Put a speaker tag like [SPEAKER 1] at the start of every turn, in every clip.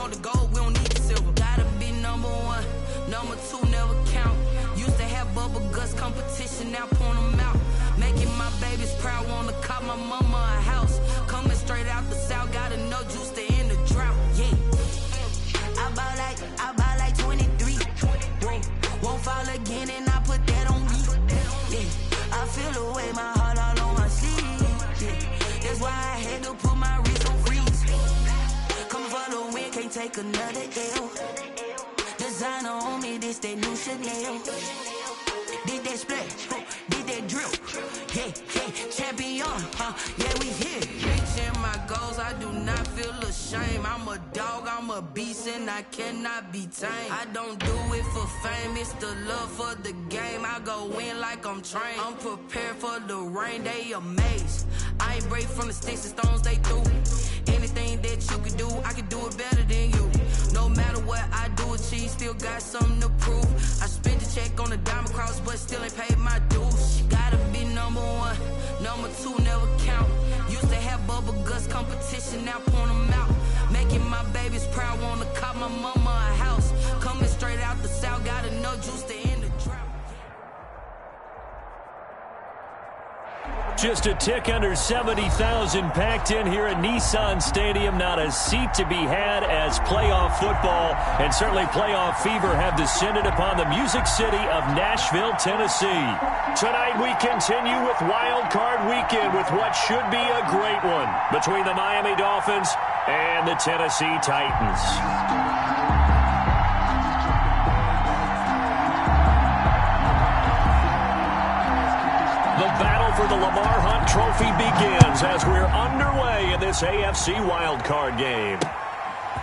[SPEAKER 1] want the gold, we don't need the silver. Gotta be number one, number two never count. Used to have bubble guts competition, now point them out. Making my babies proud, wanna cop my mama a house. Coming straight out the south, got enough juice to end the drought. Yeah, I buy like 23. Whoa, won't fall again, and I put that on me. Yeah, I feel the way, my heart all on my sleeve. Yeah, that's why I had to put my wrist on freeze. Coming for the win, can't take another L. Designer on me, this that new Chanel. Did that splash, did that drill. Yeah, champion, yeah, we here. Reaching my goals, I do not feel ashamed. I'm a dog, I'm a beast, and I cannot be tamed. I don't do it for fame, it's the love for the game. I go in like I'm trained. I'm prepared for the rain, they amazed. I ain't break from the sticks and stones they threw. Anything that you can do, I can do it better than you. No matter what I do, achieve, still got something to prove. I spent the check on the diamond cross, but still ain't paid my dues. Gotta be number one, number two never count. Used to have bubble guts competition, now point them out. Making my babies proud, wanna cop my mama a house. Coming straight out the south, got enough juice to end the drought.
[SPEAKER 2] Just a tick under 70,000 packed in here at Nissan Stadium. Not a seat to be had as playoff football and certainly playoff fever have descended upon the Music City of Nashville, Tennessee. Tonight we continue with Wild Card Weekend with what should be a great one between the Miami Dolphins and the Tennessee Titans. The battle for the Lamar Hunt Trophy begins as we're underway in this AFC wildcard game.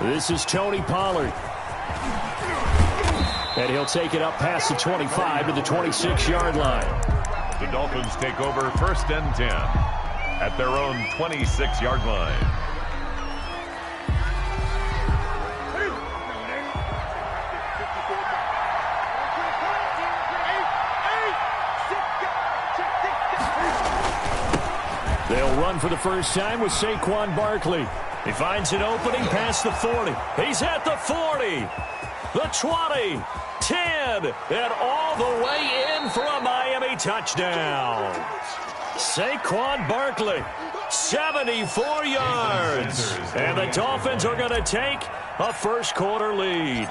[SPEAKER 2] This is Tony Pollard. And he'll take it up past the 25 to the 26-yard line.
[SPEAKER 3] The Dolphins take over 1st and 10 at their own 26-yard line.
[SPEAKER 2] They'll run for the first time with Saquon Barkley. He finds an opening past the 40. He's at the 40, the 20, 10, and all the way in for a Miami touchdown. Saquon Barkley, 74 yards. And the Dolphins are going to take a first-quarter lead.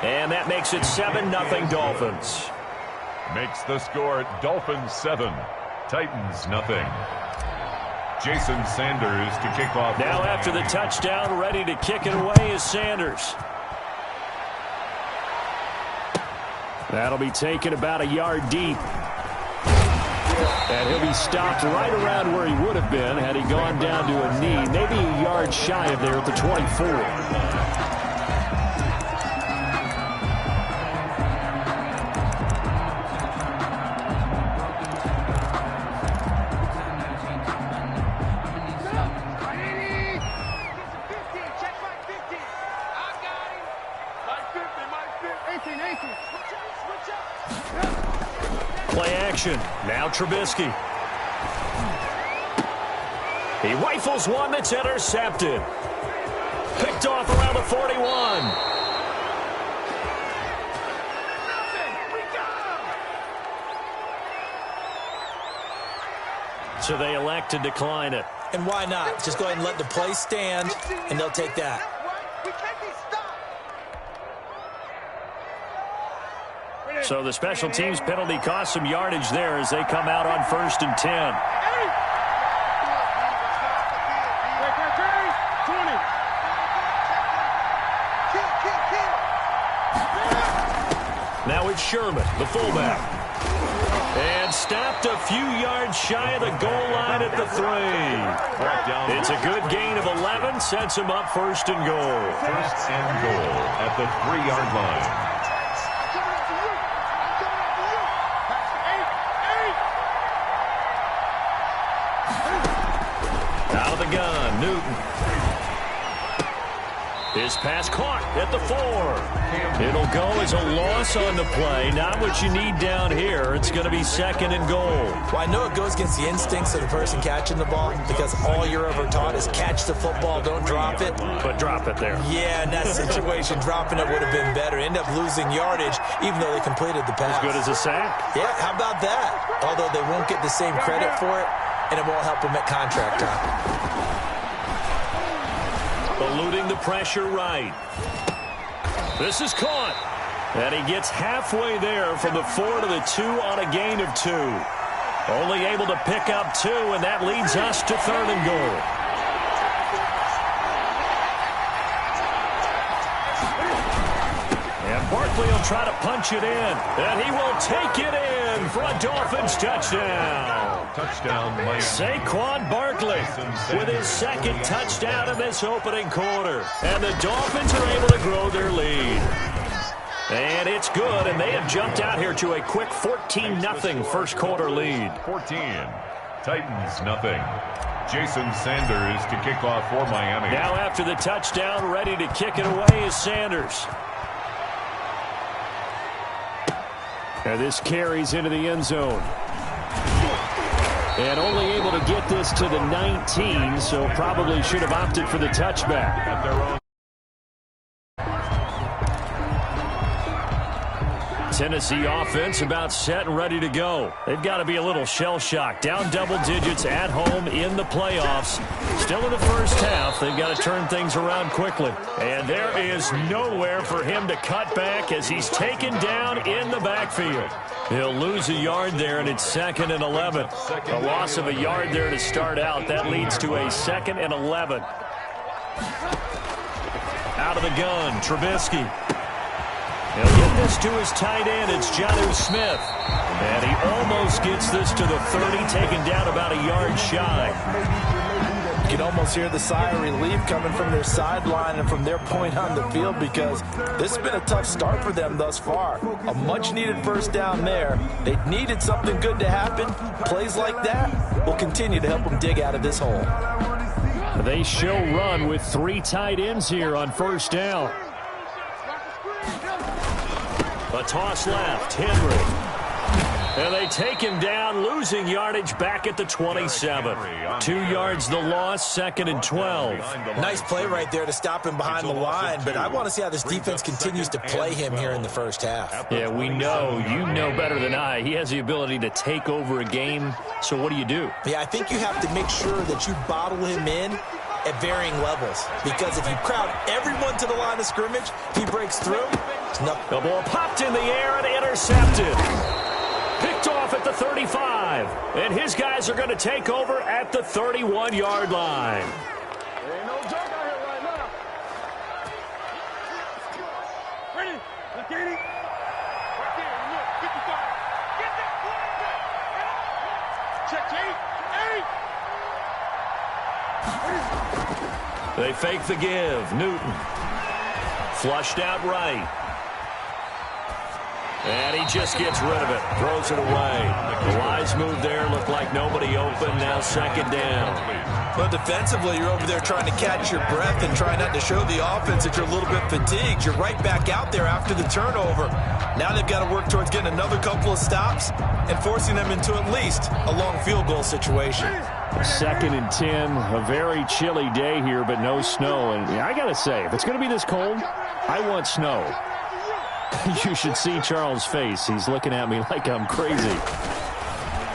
[SPEAKER 2] And that makes it 7-0 Dolphins.
[SPEAKER 3] Makes the score Dolphins 7, Titans nothing. Jason Sanders to kick off.
[SPEAKER 2] Now after the touchdown, ready to kick it away is Sanders. That'll be taken about a yard deep. And he'll be stopped right around where he would have been had he gone down to a knee, maybe a yard shy of there at the 24. Play action. Now Trubisky. He rifles one that's intercepted. Picked off around the 41. So they elect to decline it.
[SPEAKER 4] And why not? Just go ahead and let the play stand, and they'll take that.
[SPEAKER 2] So the special teams penalty cost some yardage there as they come out on 1st and 10. Now it's Sherman, the fullback. And stopped a few yards shy of the goal line at the 3. It's a good gain of 11, sets him up 1st and goal.
[SPEAKER 3] 1st and goal at the 3-yard line. Out of the gun, Newton.
[SPEAKER 2] His pass caught at the 4. It'll go as a loss on the play. Not what you need down here. It's going to be 2nd and goal.
[SPEAKER 4] Well, I know it goes against the instincts of the person catching the ball because all you're ever taught is catch the football, don't drop it.
[SPEAKER 2] But drop it there.
[SPEAKER 4] Yeah, in that situation, dropping it would have been better. End up losing yardage, even though they completed the pass.
[SPEAKER 2] As good as a sack.
[SPEAKER 4] Yeah, how about that? Although they won't get the same credit for it, and it won't help them at contract time.
[SPEAKER 2] Eluding the pressure right. This is caught. And he gets halfway there from the 4 to the 2 on a gain of 2. Only able to pick up 2, and that leads us to 3rd and goal. And Barkley will try to punch it in. And he will take it in for a Dolphins touchdown.
[SPEAKER 3] Touchdown,
[SPEAKER 2] Saquon Barkley with his 2nd touchdown in this opening quarter. And the Dolphins are able to grow their lead. And it's good, and they have jumped out here to a quick 14-0 first quarter lead.
[SPEAKER 3] 14. Titans, nothing. Jason Sanders to kick off for Miami.
[SPEAKER 2] Now after the touchdown, ready to kick it away is Sanders. And this carries into the end zone. And only able to get this to the 19, so probably should have opted for the touchback.
[SPEAKER 3] At their own.
[SPEAKER 2] Tennessee offense about set and ready to go. They've got to be a little shell-shocked. Down double digits at home in the playoffs. Still in the first half. They've got to turn things around quickly. And there is nowhere for him to cut back as he's taken down in the backfield. He'll lose a yard there, and it's 2nd and 11. A loss of a yard there to start out. That leads to a 2nd and 11. Out of the gun, Trubisky. He'll get this to his tight end. It's Jonnu Smith. And he almost gets this to the 30, taken down about a yard shy.
[SPEAKER 4] You can almost hear the sigh of relief coming from their sideline and from their point on the field because this has been a tough start for them thus far. A much-needed first down there. They needed something good to happen. Plays like that will continue to help them dig out of this hole.
[SPEAKER 2] They show run with 3 tight ends here on first down. A toss left, Henry. And they take him down, losing yardage back at the 27. 2 yards the loss, 2nd and 12.
[SPEAKER 4] Nice play right there to stop him behind the line, but I want to see how this defense continues to play him here in the first half.
[SPEAKER 2] Yeah, we know. You know better than I. He has the ability to take over a game, so what do you do?
[SPEAKER 4] Yeah, I think you have to make sure that you bottle him in at varying levels, because if you crowd everyone to the line of scrimmage, if he breaks through, it's nothing.
[SPEAKER 2] The ball popped in the air and intercepted. Picked off at the 35. And his guys are going to take over at the 31-yard line.
[SPEAKER 5] There ain't no joke out here right now. Ready? Let's get it. Right there. Look. 55. Get that quarterback. Check 8.
[SPEAKER 2] They fake the give. Newton. Flushed out right. And he just gets rid of it. Throws it away. The wise move there. Looked like nobody open. Now 2nd down.
[SPEAKER 4] Well, defensively, you're over there trying to catch your breath and try not to show the offense that you're a little bit fatigued. You're right back out there after the turnover. Now they've got to work towards getting another couple of stops and forcing them into at least a long field goal situation.
[SPEAKER 2] 2nd and 10. A very chilly day here, but no snow. And I got to say, if it's going to be this cold, I want snow. You should see Charles' face. He's looking at me like I'm crazy.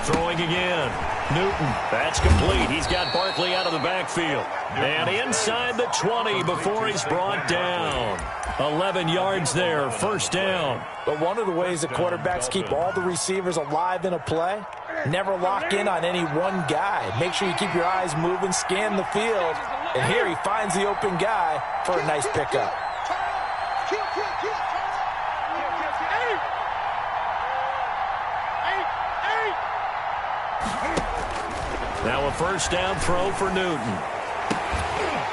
[SPEAKER 2] Throwing again. Newton. That's complete. He's got Barkley out of the backfield. And inside the 20 before he's brought down. 11 yards there. First down.
[SPEAKER 4] But one of the ways that quarterbacks keep all the receivers alive in a play, never lock in on any one guy. Make sure you keep your eyes moving, scan the field. And here he finds the open guy for a nice pickup.
[SPEAKER 2] Now a first down throw for Newton.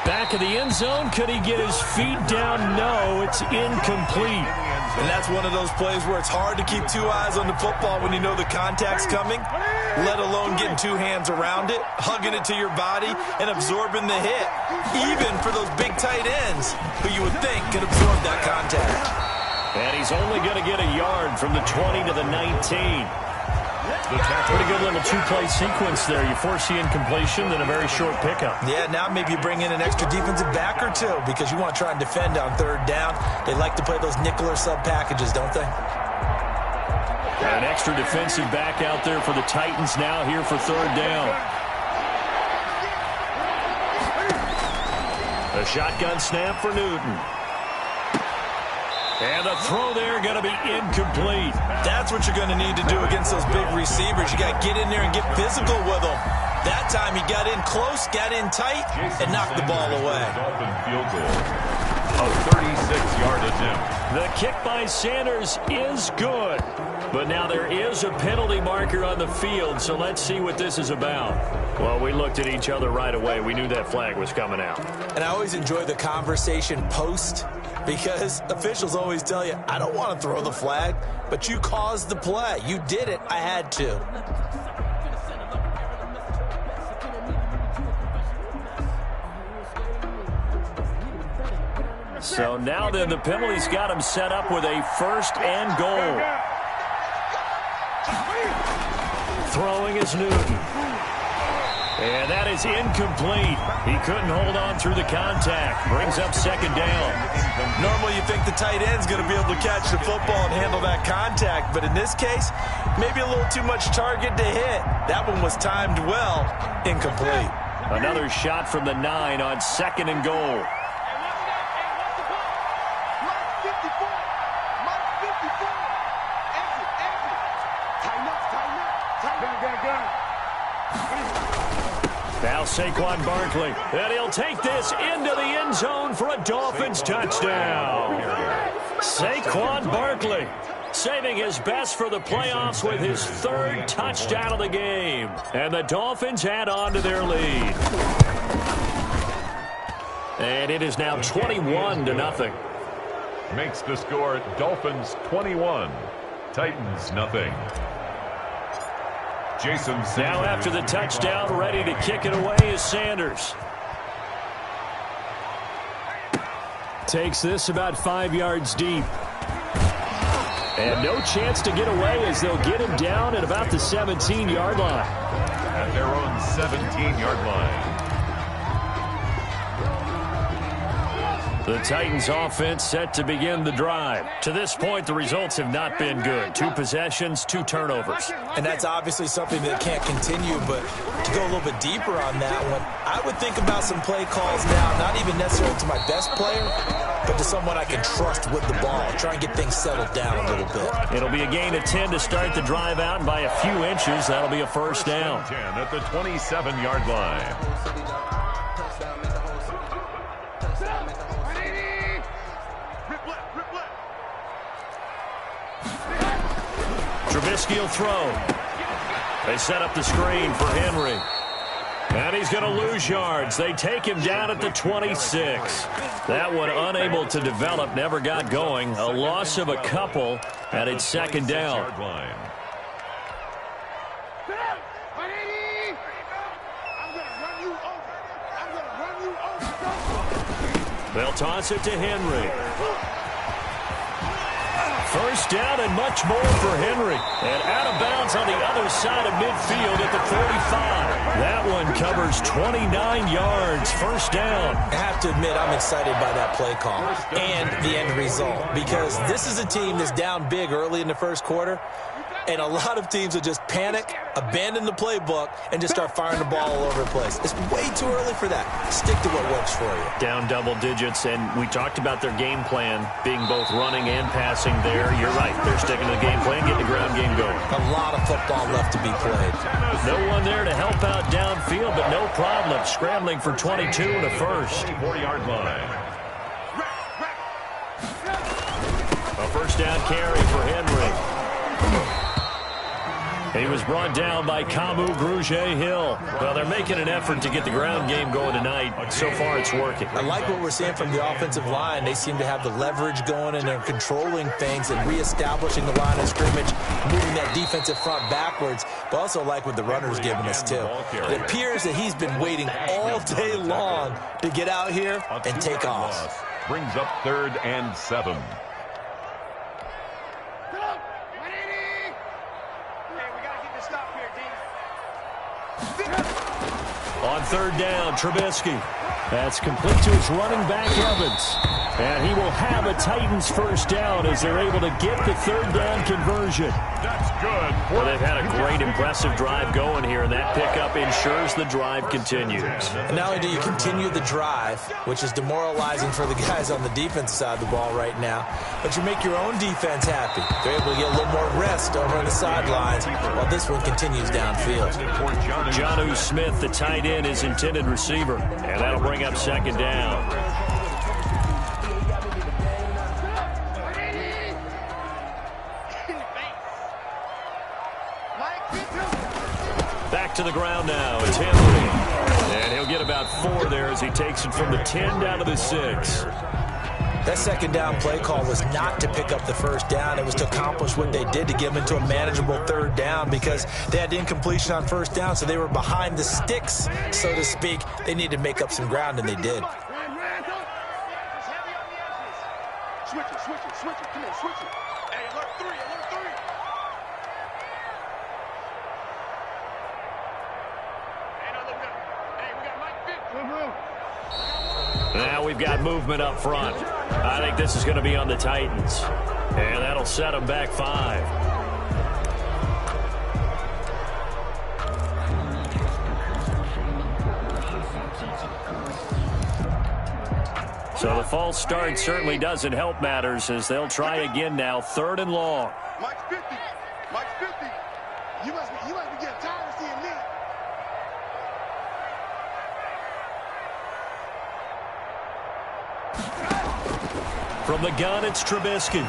[SPEAKER 2] Back of the end zone. Could he get his feet down? No, it's incomplete.
[SPEAKER 4] And that's one of those plays where it's hard to keep two eyes on the football when you know the contact's coming, let alone getting two hands around it, hugging it to your body, and absorbing the hit, even for those big tight ends who you would think could absorb that contact.
[SPEAKER 2] And he's only going to get a yard from the 20 to the 19. Pretty good little two-play sequence there. You force the incompletion, then a very short pickup.
[SPEAKER 4] Yeah, now maybe you bring in an extra defensive back or two because you want to try and defend on third down. They like to play those nickel or sub packages, don't they?
[SPEAKER 2] An extra defensive back out there for the Titans now here for third down. A shotgun snap for Newton. And the throw there going to be incomplete.
[SPEAKER 4] That's what you're going to need to do against those big receivers. You got to get in there and get physical with them. That time he got in close, got in tight, and knocked the ball away.
[SPEAKER 3] Dolphin field goal. A 36-yard attempt.
[SPEAKER 2] The kick by Sanders is good. But now there is a penalty marker on the field, so let's see what this is about. Well, we looked at each other right away. We knew that flag was coming out.
[SPEAKER 4] And I always enjoy the conversation post because officials always tell you, I don't want to throw the flag, but you caused the play. You did it. I had to.
[SPEAKER 2] So now then the penalty's got him set up with a first and goal. Throwing is Newton. And that is incomplete. He couldn't hold on through the contact. Brings up second down.
[SPEAKER 4] Normally you think the tight end's going to be able to catch the football and handle that contact, but in this case, maybe a little too much target to hit. That one was timed well. Incomplete.
[SPEAKER 2] Another shot from the 9 on second and goal. Now Saquon Barkley, and he'll take this into the end zone for a Dolphins touchdown. Saquon Barkley saving his best for the playoffs with his third touchdown of the game. And the Dolphins add on to their lead. And it is now 21-0.
[SPEAKER 3] Makes the score Dolphins 21, Titans nothing. Jason Sanders.
[SPEAKER 2] Now after the touchdown, ready to kick it away is Sanders. Takes this about 5 yards deep. And no chance to get away as they'll get him down at about the 17-yard line.
[SPEAKER 3] At their own 17-yard line.
[SPEAKER 2] The Titans offense set to begin the drive. To this point, the results have not been good. 2 possessions, 2 turnovers.
[SPEAKER 4] And that's obviously something that can't continue, but to go a little bit deeper on that one, I would think about some play calls now, not even necessarily to my best player, but to someone I can trust with the ball. Try and get things settled down a little bit.
[SPEAKER 2] It'll be a gain of 10 to start the drive out, and by a few inches, that'll be a first down.
[SPEAKER 3] 10 at the 27-yard line.
[SPEAKER 2] Trubisky will throw. They set up the screen for Henry. And he's going to lose yards. They take him down at the 26. That one unable to develop, never got going. A loss of a couple, and it's second down. They'll toss it to Henry. First down and much more for Henry. And out of bounds on the other side of midfield at the 45. That one covers 29 yards. First down.
[SPEAKER 4] I have to admit, I'm excited by that play call and the end result because this is a team that's down big early in the first quarter. And a lot of teams will just panic, abandon the playbook, and just start firing the ball all over the place. It's way too early for that. Stick to what works for you.
[SPEAKER 2] Down double digits, and we talked about their game plan being both running and passing there. You're right. They're sticking to the game plan, getting the ground game going.
[SPEAKER 4] A lot of football left to be played.
[SPEAKER 2] No one there to help out downfield, but no problem. Scrambling for 22 and a first.
[SPEAKER 3] 24-yard line.
[SPEAKER 2] A first down carry for Henry. He was brought down by Kamu Grugier-Hill. Well, they're making an effort to get the ground game going tonight. So far, it's working.
[SPEAKER 4] I like what we're seeing from the offensive line. They seem to have the leverage going, and they're controlling things and reestablishing the line of scrimmage, moving that defensive front backwards, but also like what the runner's giving us, too. It appears that he's been waiting all day long to get out here and take off.
[SPEAKER 3] Brings up 3rd and 7.
[SPEAKER 2] On 3rd down, Trubisky. That's complete to his running back, Evans. And he will have a Titans first down as they're able to get the 3rd down conversion.
[SPEAKER 3] That's good.
[SPEAKER 2] Well, they've had a great, impressive drive going here, and that pickup ensures the drive continues.
[SPEAKER 4] And not only do you continue the drive, which is demoralizing for the guys on the defensive side of the ball right now, but you make your own defense happy. They're able to get a little more rest over on the sidelines while this one continues downfield.
[SPEAKER 2] Jonnu Smith, the tight end, is intended receiver, and that'll bring up 2nd down. Back to the ground now. It's Henry. And he'll get about 4 there as he takes it from the 10 down to the 6.
[SPEAKER 4] That 2nd down play call was not to pick up the 1st down. It was to accomplish what they did to get them into a manageable 3rd down because they had incompletion on 1st down, so they were behind the sticks, so to speak. They needed to make up some ground, and they did.
[SPEAKER 5] Switch it. Come on, switch it. Hey, alert 3.
[SPEAKER 2] Now we've got movement up front. I think this is going to be on the Titans. And that'll set them back 5. So the false start certainly doesn't help matters as they'll try again now. 3rd and long.
[SPEAKER 5] Mike's 50. You must be getting tired of seeing me.
[SPEAKER 2] From the gun, it's Trubisky.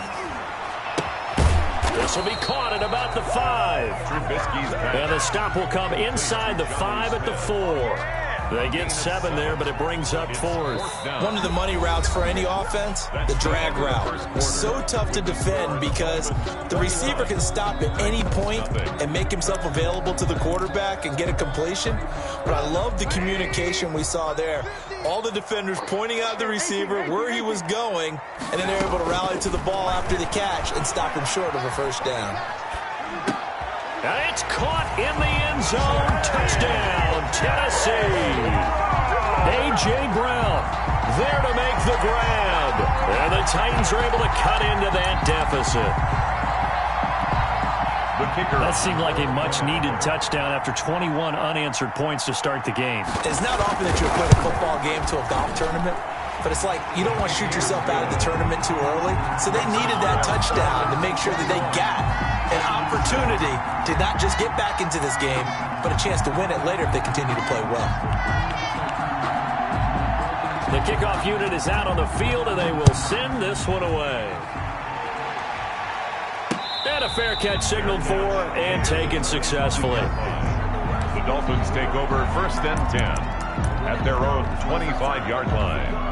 [SPEAKER 2] This will be caught at about the 5.
[SPEAKER 3] Trubisky's back.
[SPEAKER 2] And the stop will come inside the 5 at the 4. They get 7 there, but it brings up 4th.
[SPEAKER 4] One of the money routes for any offense, the drag route. So tough to defend because the receiver can stop at any point and make himself available to the quarterback and get a completion. But I love the communication we saw there. All the defenders pointing out the receiver, where he was going, and then they're able to rally to the ball after the catch and stop him short of a 1st down.
[SPEAKER 2] And it's caught in the end zone. Touchdown, Tennessee. A.J. Brown there to make the grab. And the Titans are able to cut into that deficit.
[SPEAKER 3] The kicker.
[SPEAKER 2] That seemed like a much-needed touchdown after 21 unanswered points to start the game.
[SPEAKER 4] It's not often that you equate a football game to a golf tournament, but it's like you don't want to shoot yourself out of the tournament too early. So they needed that touchdown to make sure that they got an opportunity to not just get back into this game, but a chance to win it later if they continue to play well.
[SPEAKER 2] The kickoff unit is out on the field, and they will send this one away. And a fair catch signaled for and taken successfully.
[SPEAKER 3] The Dolphins take over 1st and 10 at their own 25-yard line.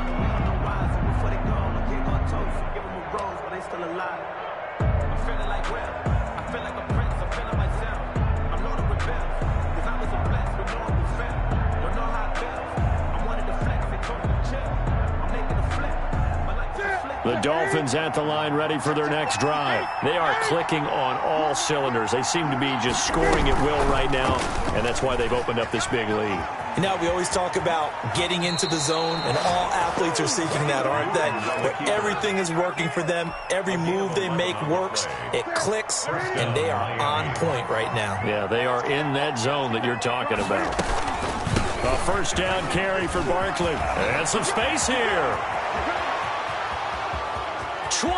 [SPEAKER 2] The Dolphins at the line ready for their next drive. They are clicking on all cylinders. They seem to be just scoring at will right now, and that's why they've opened up this big lead.
[SPEAKER 4] You know, we always talk about getting into the zone, and all athletes are seeking that, aren't they? But everything is working for them. Every move they make works. It clicks, and they are on point right now.
[SPEAKER 2] Yeah, they are in that zone that you're talking about. A 1st down carry for Barkley. And some space here. 20,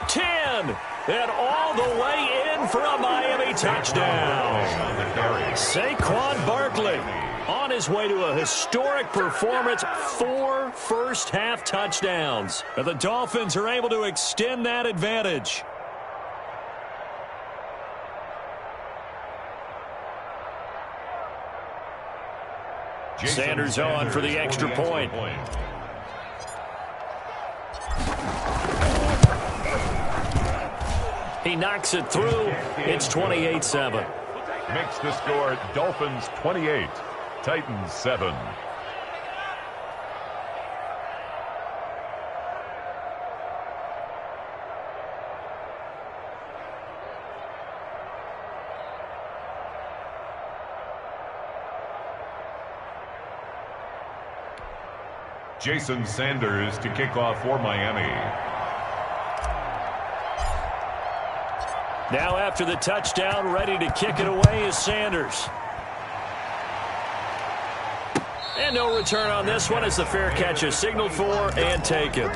[SPEAKER 2] 10, and all the way in for a Miami touchdown. Saquon Barkley on his way to a historic performance, 4 first-half touchdowns. And the Dolphins are able to extend that advantage. Sanders on for the extra point. He knocks it through. It's 28-7.
[SPEAKER 3] Makes the score Dolphins 28, Titans 7. Jason Sanders to kick off for Miami.
[SPEAKER 2] Now after the touchdown, ready to kick it away is Sanders. And no return on this one as the fair catch is signaled for and taken.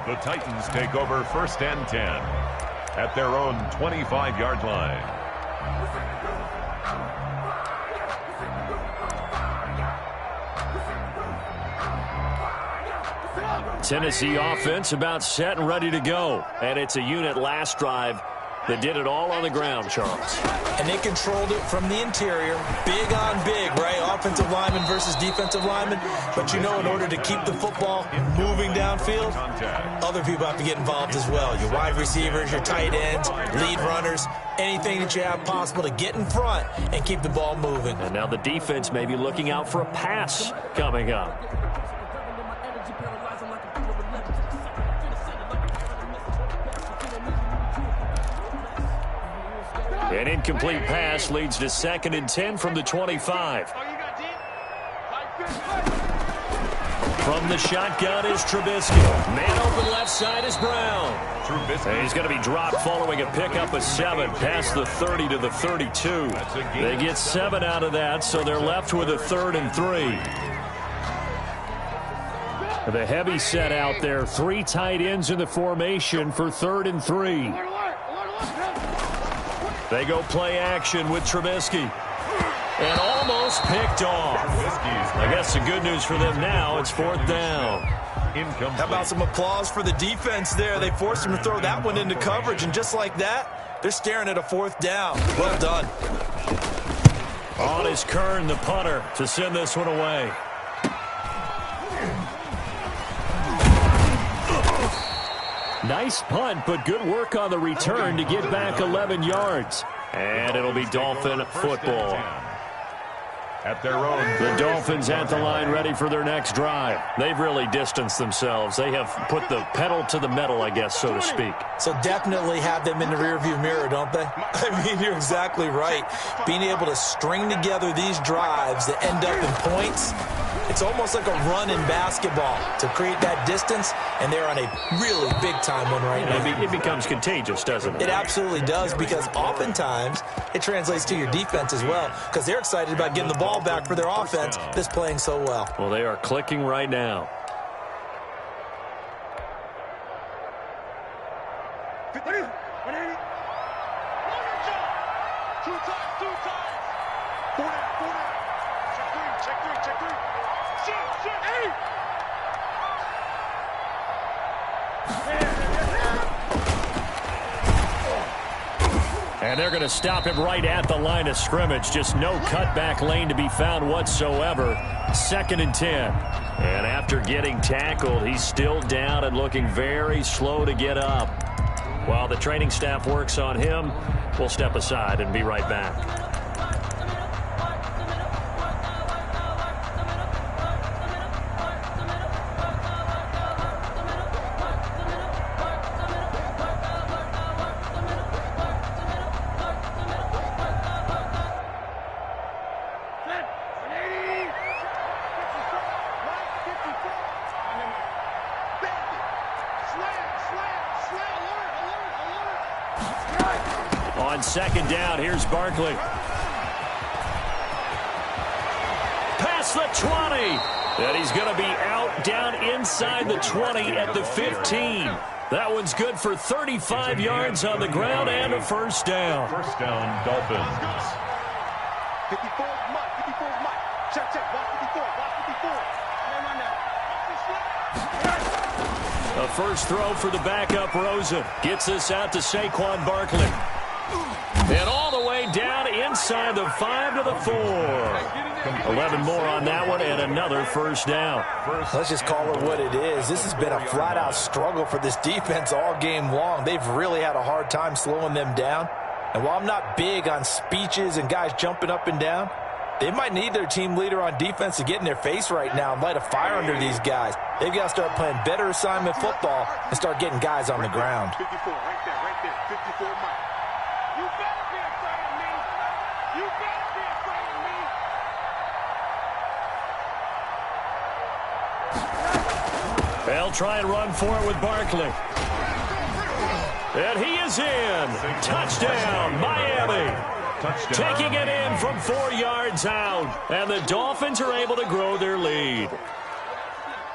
[SPEAKER 3] The Titans take over 1st and 10 at their own 25-yard line.
[SPEAKER 2] Tennessee offense about set and ready to go. And it's a unit last drive that did it all on the ground, Charles.
[SPEAKER 4] And they controlled it from the interior. Big on big, right? Offensive lineman versus defensive lineman. But you know, in order to keep the football moving downfield, other people have to get involved as well. Your wide receivers, your tight ends, lead runners, anything that you have possible to get in front and keep the ball moving.
[SPEAKER 2] And now the defense may be looking out for a pass coming up. An incomplete pass leads to 2nd and 10 from the 25. From the shotgun is Trubisky. Man open left side is Brown. And he's going to be dropped following a pickup of 7 past the 30 to the 32. They get 7 out of that, so they're left with a 3rd and 3. The heavy set out there. 3 tight ends in the formation for 3rd and 3. They go play action with Trubisky. And almost picked off. I guess the good news for them now, it's 4th down.
[SPEAKER 4] How about some applause for the defense there? They forced him to throw that one into coverage, and just like that, they're staring at a 4th down. Well done.
[SPEAKER 2] On is Kern, the punter, to send this one away. Nice punt, but good work on the return to get back 11 yards. And it'll be Dolphin football.
[SPEAKER 3] At their own.
[SPEAKER 2] The Dolphins at the line ready for their next drive. They've really distanced themselves. They have put the pedal to the metal, I guess, so to speak.
[SPEAKER 4] So definitely have them in the rearview mirror, don't they? I mean, you're exactly right. Being able to string together these drives that end up in points, it's almost like a run in basketball to create that distance, and they're on a really big-time one right now.
[SPEAKER 2] It becomes contagious, doesn't it?
[SPEAKER 4] It absolutely does, because oftentimes it translates to your defense as well, because they're excited about getting the ball back for their offense that's playing so well.
[SPEAKER 2] Well, they are clicking right now.
[SPEAKER 5] 180. Two times. 4 down. Check three. Shit. 8.
[SPEAKER 2] And they're going to stop him right at the line of scrimmage. Just no cutback lane to be found whatsoever. 2nd and 10. And after getting tackled, he's still down and looking very slow to get up. While the training staff works on him, we'll step aside and be right back. On 2nd down, here's Barkley. Past the 20. And he's going to be out down inside the 20 at the 15. That one's good for 35 yards on the ground and a 1st down.
[SPEAKER 3] 1st down, Dolphins.
[SPEAKER 5] 54 is Mike. Check. Block 54.
[SPEAKER 2] A first throw for the backup Rosen. Gets this out to Saquon Barkley. And all the way down inside the 5 to the 4. 11 more on that one and another first down.
[SPEAKER 4] Let's just call it what it is. This has been a flat-out struggle for this defense all game long. They've really had a hard time slowing them down. And while I'm not big on speeches and guys jumping up and down, they might need their team leader on defense to get in their face right now and light a fire under these guys. They've got to start playing better assignment football and start getting guys on the ground.
[SPEAKER 5] 54, right there, 54 miles. You better be afraid of me. You better be afraid of me.
[SPEAKER 2] They'll try and run for it with Barkley. And he is in. Touchdown, Miami. Taking it in from 4 yards out. And the Dolphins are able to grow their lead.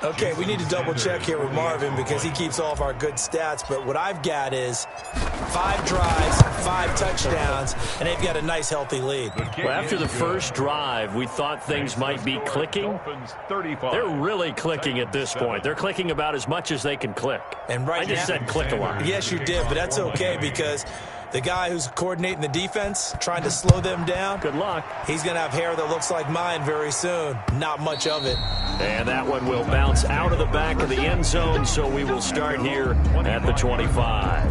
[SPEAKER 4] Okay, we need to double check here with Marvin because he keeps all of our good stats. But what I've got is 5 drives, 5 touchdowns, and they've got a nice, healthy lead.
[SPEAKER 2] Well, after the first drive, we thought things might be clicking. They're really clicking at this point. They're clicking about as much as they can click.
[SPEAKER 4] And right
[SPEAKER 2] I just said click a lot.
[SPEAKER 4] Yes, you did, but that's okay because the guy who's coordinating the defense, trying to slow them down,
[SPEAKER 2] good luck.
[SPEAKER 4] He's going to have hair that looks like mine very soon. Not much of it.
[SPEAKER 2] And that one will bounce out of the back of the end zone, so we will start here at the 25.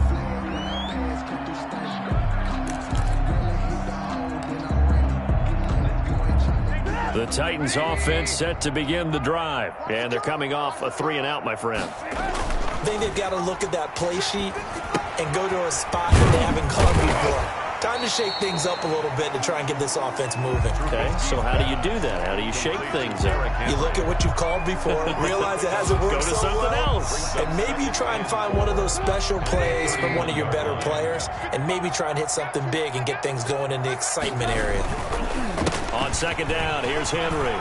[SPEAKER 2] The Titans offense set to begin the drive, and they're coming off a 3-and-out, my friend.
[SPEAKER 4] I think they've got to look at that play sheet and go to a spot that they haven't gone before. Time to shake things up a little bit to try and get this offense moving.
[SPEAKER 2] Okay, so how do you do that? How do you shake things up?
[SPEAKER 4] You look at what you called before, realize it hasn't worked
[SPEAKER 2] Go to something else.
[SPEAKER 4] And maybe you try and find one of those special plays from one of your better players, and maybe try and hit something big and get things going in the excitement area.
[SPEAKER 2] On second down, here's Henry.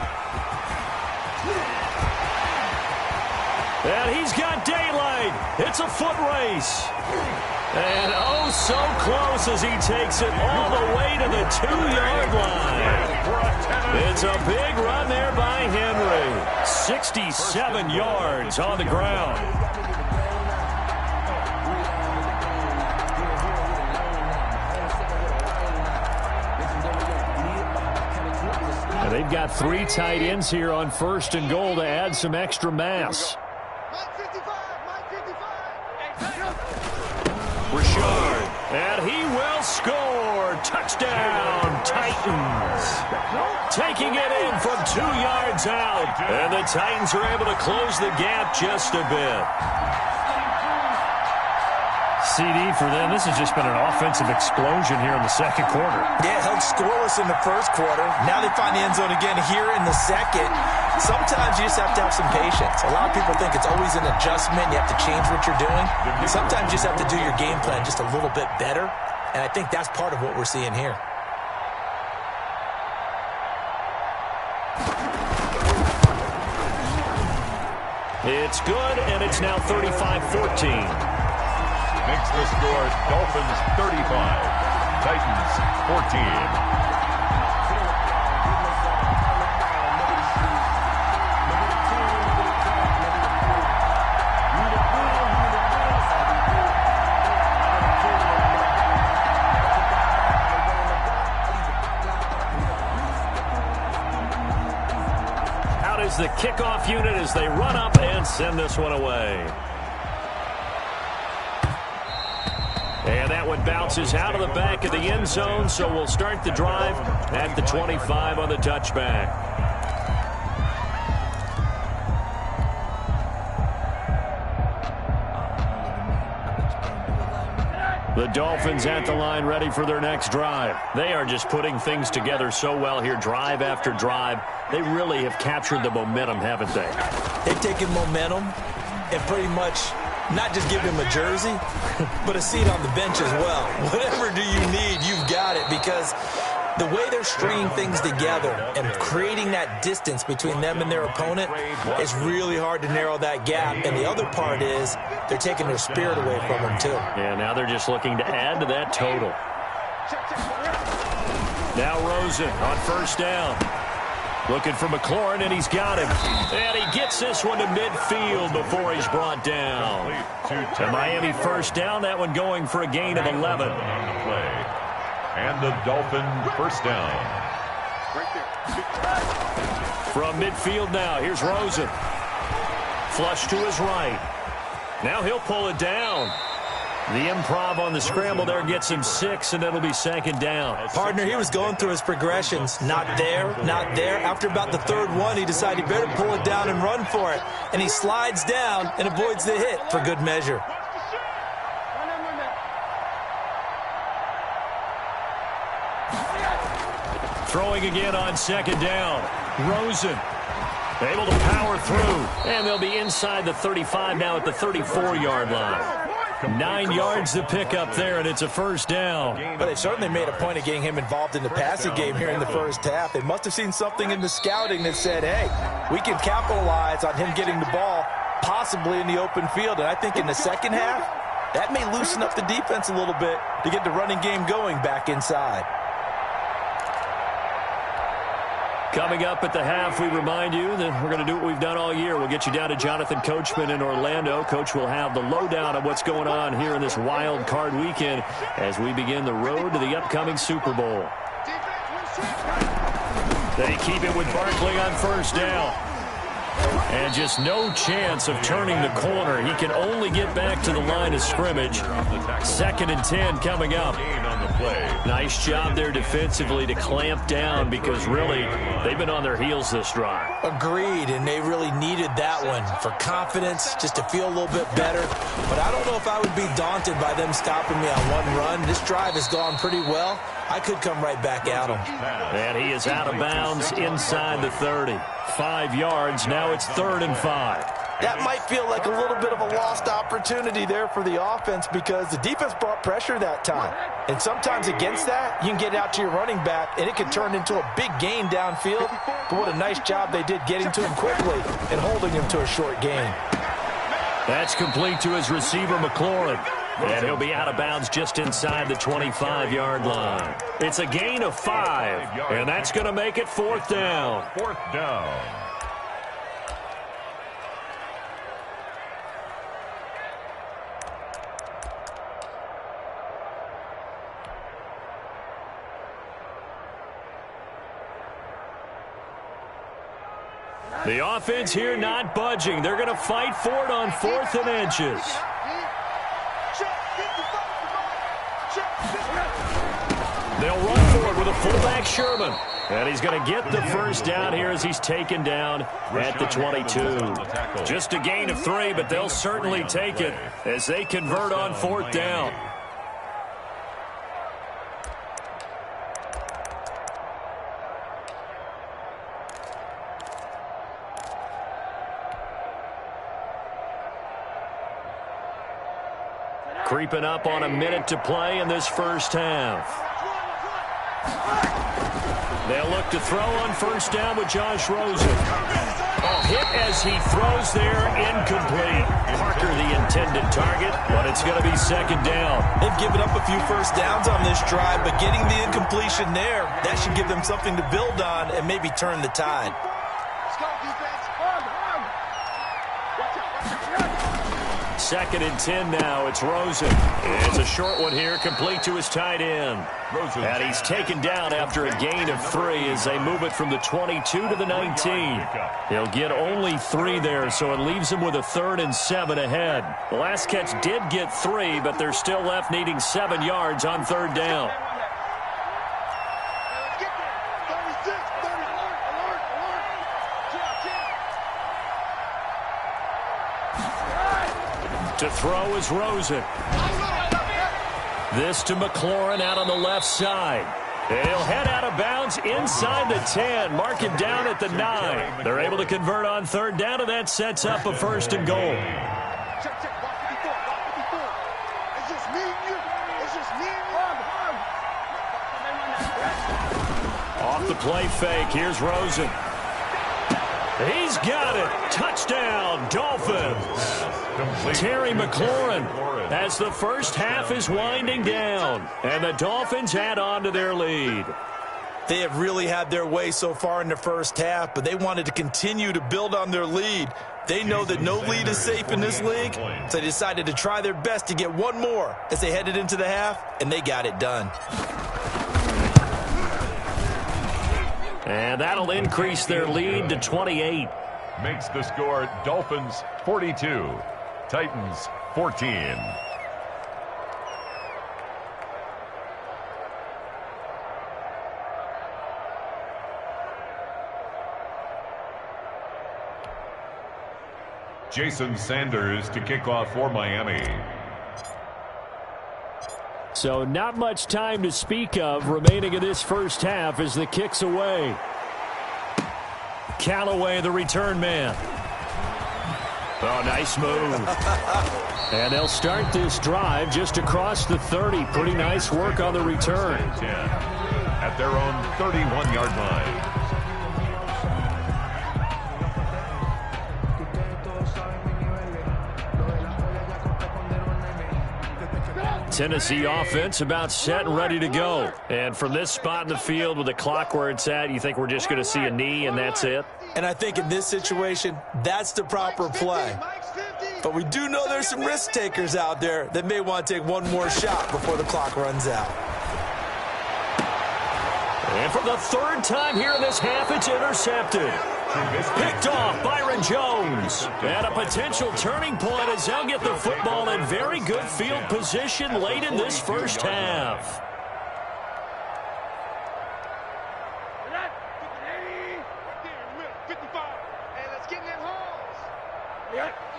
[SPEAKER 2] And he's got daylight. It's a foot race. And oh, so close as he takes it all the way to the 2-yard line. It's a big run there by Henry. 67 yards on the ground. And they've got 3 tight ends here on 1st and goal to add some extra mass. Richard, and he will score. Touchdown, Titans. Taking it in from 2 yards out. And the Titans are able to close the gap just a bit. CD for them. This has just been an offensive explosion here in the second quarter.
[SPEAKER 4] Yeah, held scoreless in the first quarter. Now they find the end zone again here in the second. Sometimes you just have to have some patience. A lot of people think it's always an adjustment. You have to change what you're doing. Sometimes you just have to do your game plan just a little bit better. And I think that's part of what we're seeing here.
[SPEAKER 2] It's good, and it's now 35-14.
[SPEAKER 3] Makes the score Dolphins 35, Titans 14.
[SPEAKER 2] Out is the kickoff unit as they run up and send this one away. And that one bounces out of the back of the end zone, so we'll start the drive at the 25 on the touchback. The Dolphins at the line ready for their next drive. They are just putting things together so well here, drive after drive. They really have captured the momentum, haven't they?
[SPEAKER 4] They've taken momentum and pretty much not just give him a jersey, but a seat on the bench as well. Whatever do you need, you've got it, because the way they're stringing things together and creating that distance between them and their opponent, it's really hard to narrow that gap. And the other part is they're taking their spirit away from them, too.
[SPEAKER 2] Yeah, now they're just looking to add to that total. Now Rosen on first down. Looking for McLaurin, and he's got him. And he gets this one to midfield before he's brought down. A Miami first down, that one going for a gain of 11.
[SPEAKER 3] And the Dolphin first down.
[SPEAKER 2] From midfield now, here's Rosen. Flush to his right. Now he'll pull it down. The improv on the scramble there gets him 6, and it'll be second down.
[SPEAKER 4] Partner, he was going through his progressions. Not there, not there. After about the third one, he decided he better pull it down and run for it. And he slides down and avoids the hit for good measure.
[SPEAKER 2] Throwing again on second down. Rosen able to power through. And they'll be inside the 35 now at the 34-yard line. 9 yards to pick up there, and it's a first down.
[SPEAKER 4] But they certainly made a point of getting him involved in the passing game here in the first half. They must have seen something in the scouting that said, hey, we can capitalize on him getting the ball possibly in the open field. And I think in the second half, that may loosen up the defense a little bit to get the running game going back inside.
[SPEAKER 2] Coming up at the half, we remind you that we're going to do what we've done all year. We'll get you down to Jonathan Coachman in Orlando. Coach will have the lowdown of what's going on here in this wild card weekend as we begin the road to the upcoming Super Bowl. They keep it with Barkley on first down. And just no chance of turning the corner. He can only get back to the line of scrimmage. 2nd and 10 coming up. Nice job there defensively to clamp down because really they've been on their heels this drive.
[SPEAKER 4] Agreed, and they really needed that one for confidence, just to feel a little bit better. But I don't know if I would be daunted by them stopping me on one run. This drive has gone pretty well. I could come right back at him.
[SPEAKER 2] And he is out of bounds inside the 30. 5 yards. Now it's 3rd and 5.
[SPEAKER 4] That might feel like a little bit of a lost opportunity there for the offense because the defense brought pressure that time. And sometimes against that, you can get out to your running back, and it can turn into a big gain downfield. But what a nice job they did getting to him quickly and holding him to a short gain.
[SPEAKER 2] That's complete to his receiver, McLaurin. And he'll be out of bounds just inside the 25-yard line. It's a gain of 5, and that's going to make it 4th down.
[SPEAKER 3] 4th down.
[SPEAKER 2] The offense here not budging. They're going to fight for it on 4th and inches. They'll run for it with a fullback, Sherman. And he's going to get the first down here as he's taken down at the 22. Just a gain of 3, but they'll certainly take it as they convert on 4th down. Creeping up on a minute to play in this first half. They'll look to throw on first down with Josh Rosen. Hit as he throws there, incomplete. Parker the intended target, but it's going to be 2nd down.
[SPEAKER 4] They've given up a few first downs on this drive, but getting the incompletion there, that should give them something to build on and maybe turn the tide.
[SPEAKER 2] 2nd and 10 now. It's Rosen. It's a short one here, complete to his tight end. And he's taken down after a gain of 3 as they move it from the 22 to the 19. He'll get only 3 there, so it leaves him with a 3rd and 7 ahead. The last catch did get 3, but they're still left needing 7 yards on 3rd down. To throw is Rosen. This to McLaurin out on the left side. He'll head out of bounds inside the 10. Mark him down at the 9. They're able to convert on 3rd down, and that sets up a 1st and goal. Off the play fake, here's Rosen. He's got it. Touchdown, Dolphins. Terry McLaurin as the first half is winding down, and the Dolphins add on to their lead.
[SPEAKER 4] They have really had their way so far in the first half, but they wanted to continue to build on their lead. They know that no lead is safe in this league, so they decided to try their best to get one more as they headed into the half, and they got it done.
[SPEAKER 2] And that'll increase their lead to 28.
[SPEAKER 3] Makes the score Dolphins 42, Titans 14. Jason Sanders to kick off for Miami.
[SPEAKER 2] So not much time to speak of remaining in this first half as the kick's away. Callaway, the return man. Oh, nice move. And they'll start this drive just across the 30. Pretty nice work on the return.
[SPEAKER 3] At their own 31-yard line.
[SPEAKER 2] Tennessee offense about set and ready to go. And from this spot in the field with the clock where it's at, you think we're just going to see a knee and that's it?
[SPEAKER 4] And I think in this situation, that's the proper play. But we do know there's some risk takers out there that may want to take one more shot before the clock runs out.
[SPEAKER 2] And for the third time here in this half, it's intercepted. Picked off Byron Jones. And a potential turning point as they'll get the football in very good field position late in this first half.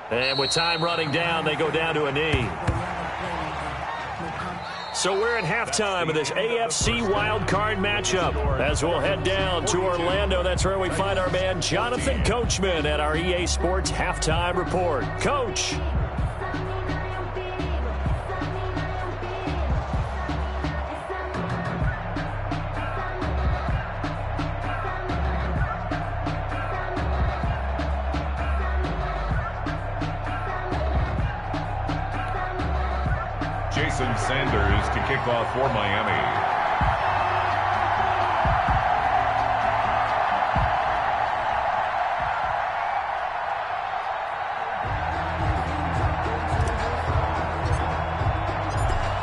[SPEAKER 2] And with time running down, they go down to a knee. So we're at halftime of this AFC wildcard matchup. As we'll head down to Orlando, that's where we find our man Jonathan Coachman at our EA Sports Halftime Report. Coach.
[SPEAKER 3] Jason Sanders to kick off for Miami.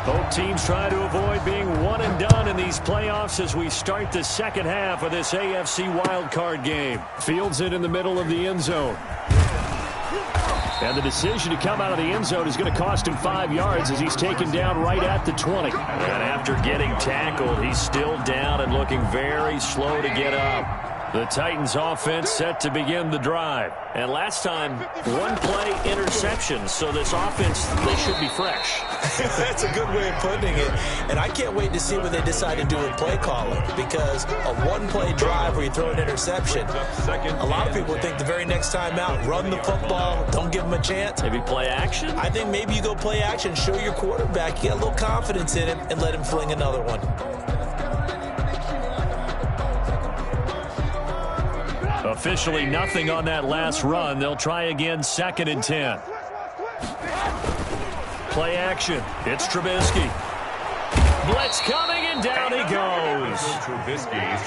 [SPEAKER 2] Both teams try to avoid being one and done in these playoffs as we start the second half of this AFC wildcard game. Fields it in the middle of the end zone. And the decision to come out of the end zone is going to cost him 5 yards as he's taken down right at the 20. And after getting tackled, he's still down and looking very slow to get up. The Titans offense set to begin the drive. And last time, one play interception. So this offense, they should be fresh.
[SPEAKER 4] That's a good way of putting it. And I can't wait to see what they decide to do with play calling. Because a one-play drive where you throw an interception, a lot of people think the very next time out, run the football, don't give them a chance.
[SPEAKER 2] Maybe play action?
[SPEAKER 4] I think maybe you go play action, show your quarterback, you got a little confidence in him, and let him fling another one.
[SPEAKER 2] Officially nothing on that last run. They'll try again, 2nd and 10. Play action. It's Trubisky. Blitz coming, and down he goes.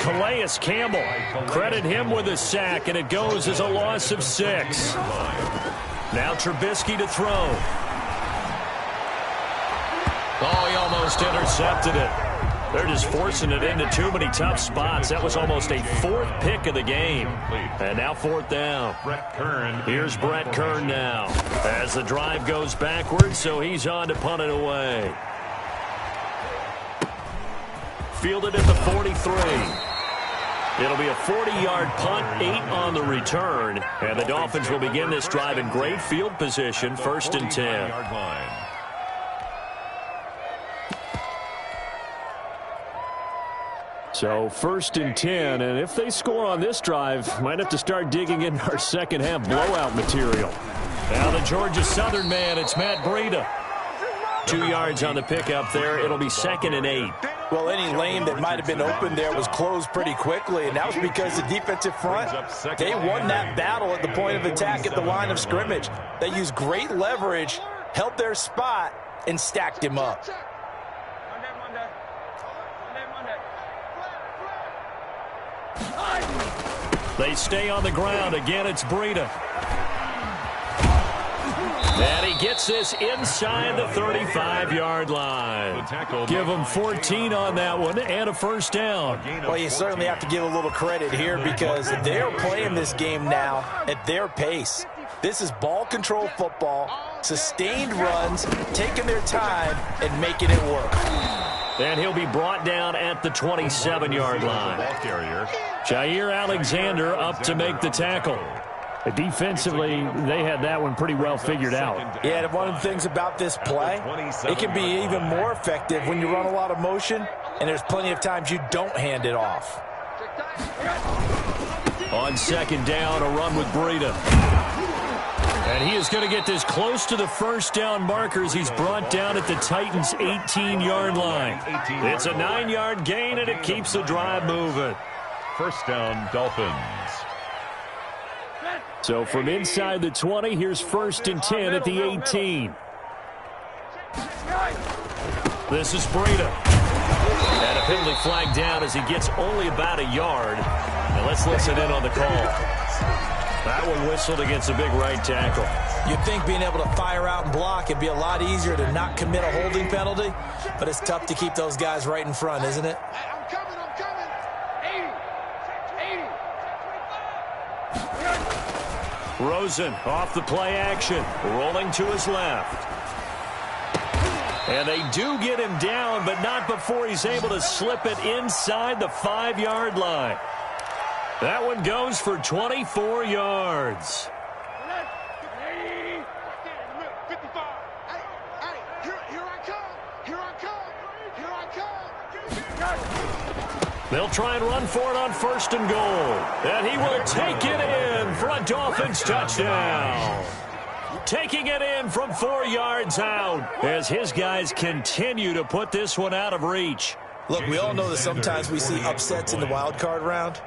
[SPEAKER 2] Calais Campbell. Credit him with a sack, and it goes as a loss of 6. Now Trubisky to throw. Oh, he almost intercepted it. They're just forcing it into too many tough spots. That was almost a 4th pick of the game. And now 4th down. Here's Brett Kern now. As the drive goes backwards, so he's on to punt it away. Fielded at the 43. It'll be a 40-yard punt, 8 on the return. And the Dolphins will begin this drive in great field position, 1st and 10. So 1st and 10, and if they score on this drive, might have to start digging in our second half blowout material. Now the Georgia Southern man, it's Matt Breida. 2 yards on the pickup there. It'll be 2nd and 8.
[SPEAKER 4] Well, any lane that might have been open there was closed pretty quickly, and that was because the defensive front, they won that battle at the point of attack at the line of scrimmage. They used great leverage, held their spot, and stacked him up. They
[SPEAKER 2] stay on the ground. Again, it's Breida. And he gets this inside the 35-yard line. Give him 14 on that one and a first down.
[SPEAKER 4] Well, you certainly have to give a little credit here because they're playing this game now at their pace. This is ball control football, sustained runs, taking their time and making it work.
[SPEAKER 2] And he'll be brought down at the 27-yard line. Jair Alexander up to make the tackle.
[SPEAKER 6] Defensively, they had that one pretty well figured out.
[SPEAKER 4] Yeah, and one of the things about this play, it can be even more effective when you run a lot of motion, and there's plenty of times you don't hand it off.
[SPEAKER 2] On second down, a run with Breida. And he is going to get this close to the first down markers. He's brought down at the Titans' 18-yard line. It's a 9-yard gain, and it keeps the drive moving.
[SPEAKER 3] First down, Dolphins.
[SPEAKER 2] So from inside the 20, here's first and 10 at the 18. This is Breida. And a penalty flag down as he gets only about a yard. Now let's listen in on the call. That one whistled against a big right tackle.
[SPEAKER 4] You'd think being able to fire out and block it'd be a lot easier to not commit a holding penalty, but it's tough to keep those guys right in front, isn't it?
[SPEAKER 5] I'm coming. 80.
[SPEAKER 2] Rosen off the play action, rolling to his left. And they do get him down, but not before he's able to slip it inside the 5-yard line. That one goes for 24 yards.
[SPEAKER 5] 55. Here I come.
[SPEAKER 2] They'll try and run for it on first and goal. And he will take it in for a Dolphins touchdown. Taking it in from 4 yards out as his guys continue to put this one out of reach.
[SPEAKER 4] Look, we all know that sometimes we see upsets in the wild card round.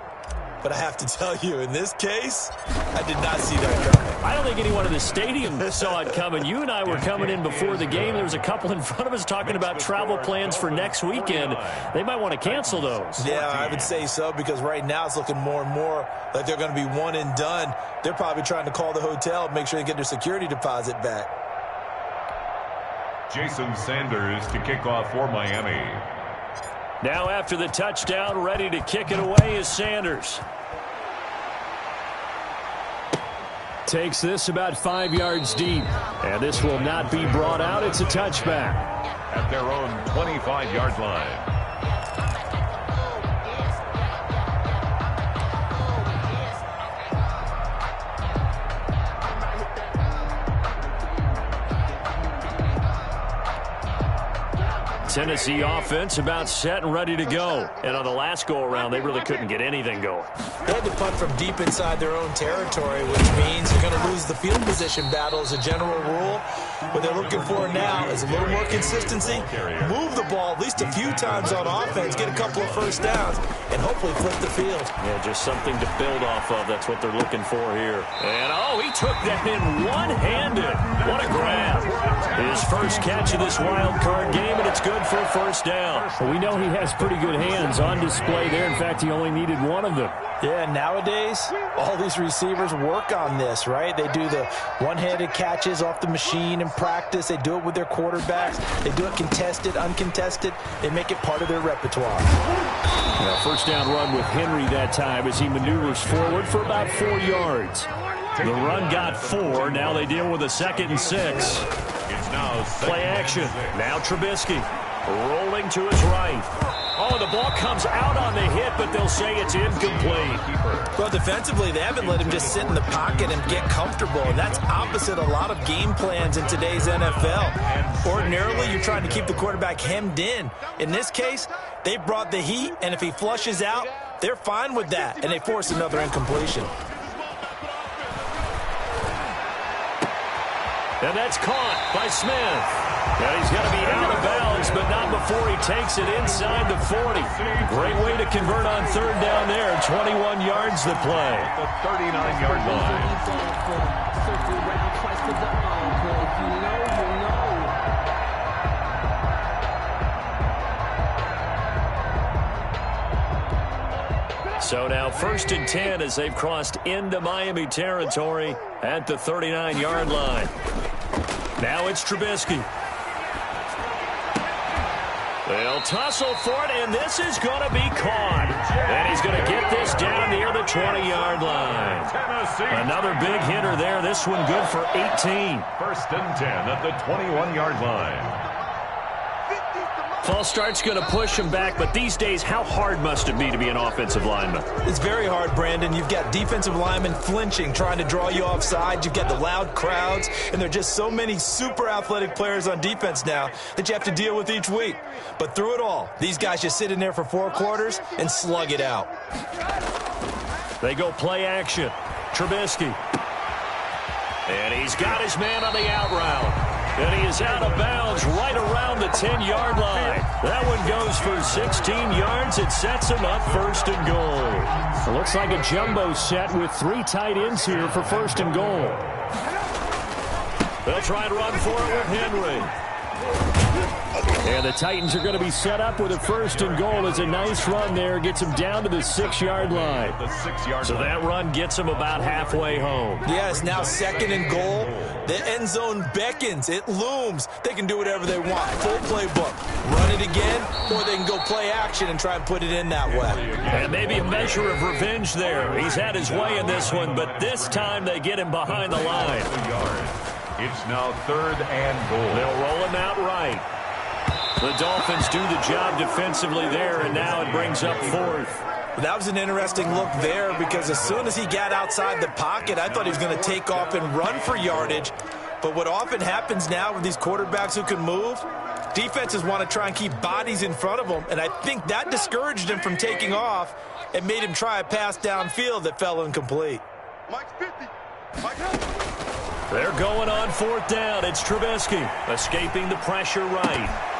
[SPEAKER 4] But I have to tell you, in this case, I did not see that coming.
[SPEAKER 2] I don't think anyone in the stadium saw it coming. You and I were coming in before the game. There was a couple in front of us talking about travel plans for next weekend. They might want to cancel those.
[SPEAKER 4] Yeah, I would say so because right now it's looking more and more like they're going to be one and done. They're probably trying to call the hotel and make sure they get their security deposit back.
[SPEAKER 3] Jason Sanders to kick off for Miami.
[SPEAKER 2] Now after the touchdown, ready to kick it away is Sanders. Takes this about 5 yards deep. And this will not be brought out. It's a touchback.
[SPEAKER 3] At their own 25-yard line.
[SPEAKER 2] Tennessee offense about set and ready to go. And on the last go-around, they really couldn't get anything going.
[SPEAKER 4] They had to punt from deep inside their own territory, which means they're going to lose the field position battle as a general rule. What they're looking for now is a little more consistency, move the ball at least a few times on offense, get a couple of first downs, and hopefully flip the field.
[SPEAKER 2] Yeah, just something to build off of. That's what they're looking for here. And, oh, he took that in one-handed. What a grab. His first catch of this wild card game, and it's good for a first down.
[SPEAKER 6] Well, we know he has pretty good hands on display there. In fact, he only needed one of them.
[SPEAKER 4] Yeah, nowadays, all these receivers work on this, right? They do the one-handed catches off the machine in practice. They do it with their quarterbacks. They do it contested, uncontested. They make it part of their repertoire.
[SPEAKER 2] Now, first down run with Henry that time as he maneuvers forward for about 4 yards. The run got 4. Now they deal with a 2nd and 6.
[SPEAKER 3] It's now
[SPEAKER 2] Play action. Now Trubisky rolling to his right. Oh, the ball comes out on the hit, but they'll say it's incomplete.
[SPEAKER 4] Well, defensively, they haven't let him just sit in the pocket and get comfortable. And that's opposite a lot of game plans in today's NFL. Ordinarily, you're trying to keep the quarterback hemmed in. In this case, they brought the heat, and if he flushes out, they're fine with that, and they force another incompletion.
[SPEAKER 2] And that's caught by Smith. And he's going to be out of bounds, but not before he takes it inside the 40. Great way to convert on third down there. 21 yards to play.
[SPEAKER 3] the 39-yard line.
[SPEAKER 2] So now 1st and 10 as they've crossed into Miami territory at the 39-yard line. Now it's Trubisky. They'll tussle for it, and this is going to be caught. And he's going to get this down near the 20-yard line. Another big hitter there. This one good for 18.
[SPEAKER 3] First and 10 at the 21-yard line.
[SPEAKER 2] False start's going to push him back, but these days, how hard must it be to be an offensive lineman?
[SPEAKER 4] It's very hard, Brandon. You've got defensive linemen flinching, trying to draw you offside. You've got the loud crowds, and there are just so many super athletic players on defense now that you have to deal with each week. But through it all, these guys just sit in there for 4 quarters and slug it out.
[SPEAKER 2] They go play action. Trubisky. And he's got his man on the out route. And he is out of bounds right around the 10-yard line. That one goes for 16 yards. It sets him up first and goal.
[SPEAKER 6] It looks like a jumbo set with 3 tight ends here for first and goal.
[SPEAKER 2] They'll try and run for it with Henry.
[SPEAKER 6] And the Titans are going to be set up with a first and goal. It's a nice run there. Gets them down to the 6-yard line.
[SPEAKER 2] So that run gets them about halfway home.
[SPEAKER 4] Yeah, it's now second and goal. The end zone beckons. It looms. They can do whatever they want. Full playbook. Run it again, or they can go play action and try and put it in that way.
[SPEAKER 2] And maybe a measure of revenge there. He's had his way in this one, but this time they get him behind the line.
[SPEAKER 3] It's now third and goal.
[SPEAKER 2] They'll roll him out right. The Dolphins do the job defensively there, and now it brings up fourth.
[SPEAKER 4] That was an interesting look there because as soon as he got outside the pocket, I thought he was going to take off and run for yardage. But what often happens now with these quarterbacks who can move, defenses want to try and keep bodies in front of them, and I think that discouraged him from taking off and made him try a pass downfield that fell incomplete.
[SPEAKER 5] Mike's 50. Mike.
[SPEAKER 2] They're going on fourth down. It's Trubisky escaping the pressure right.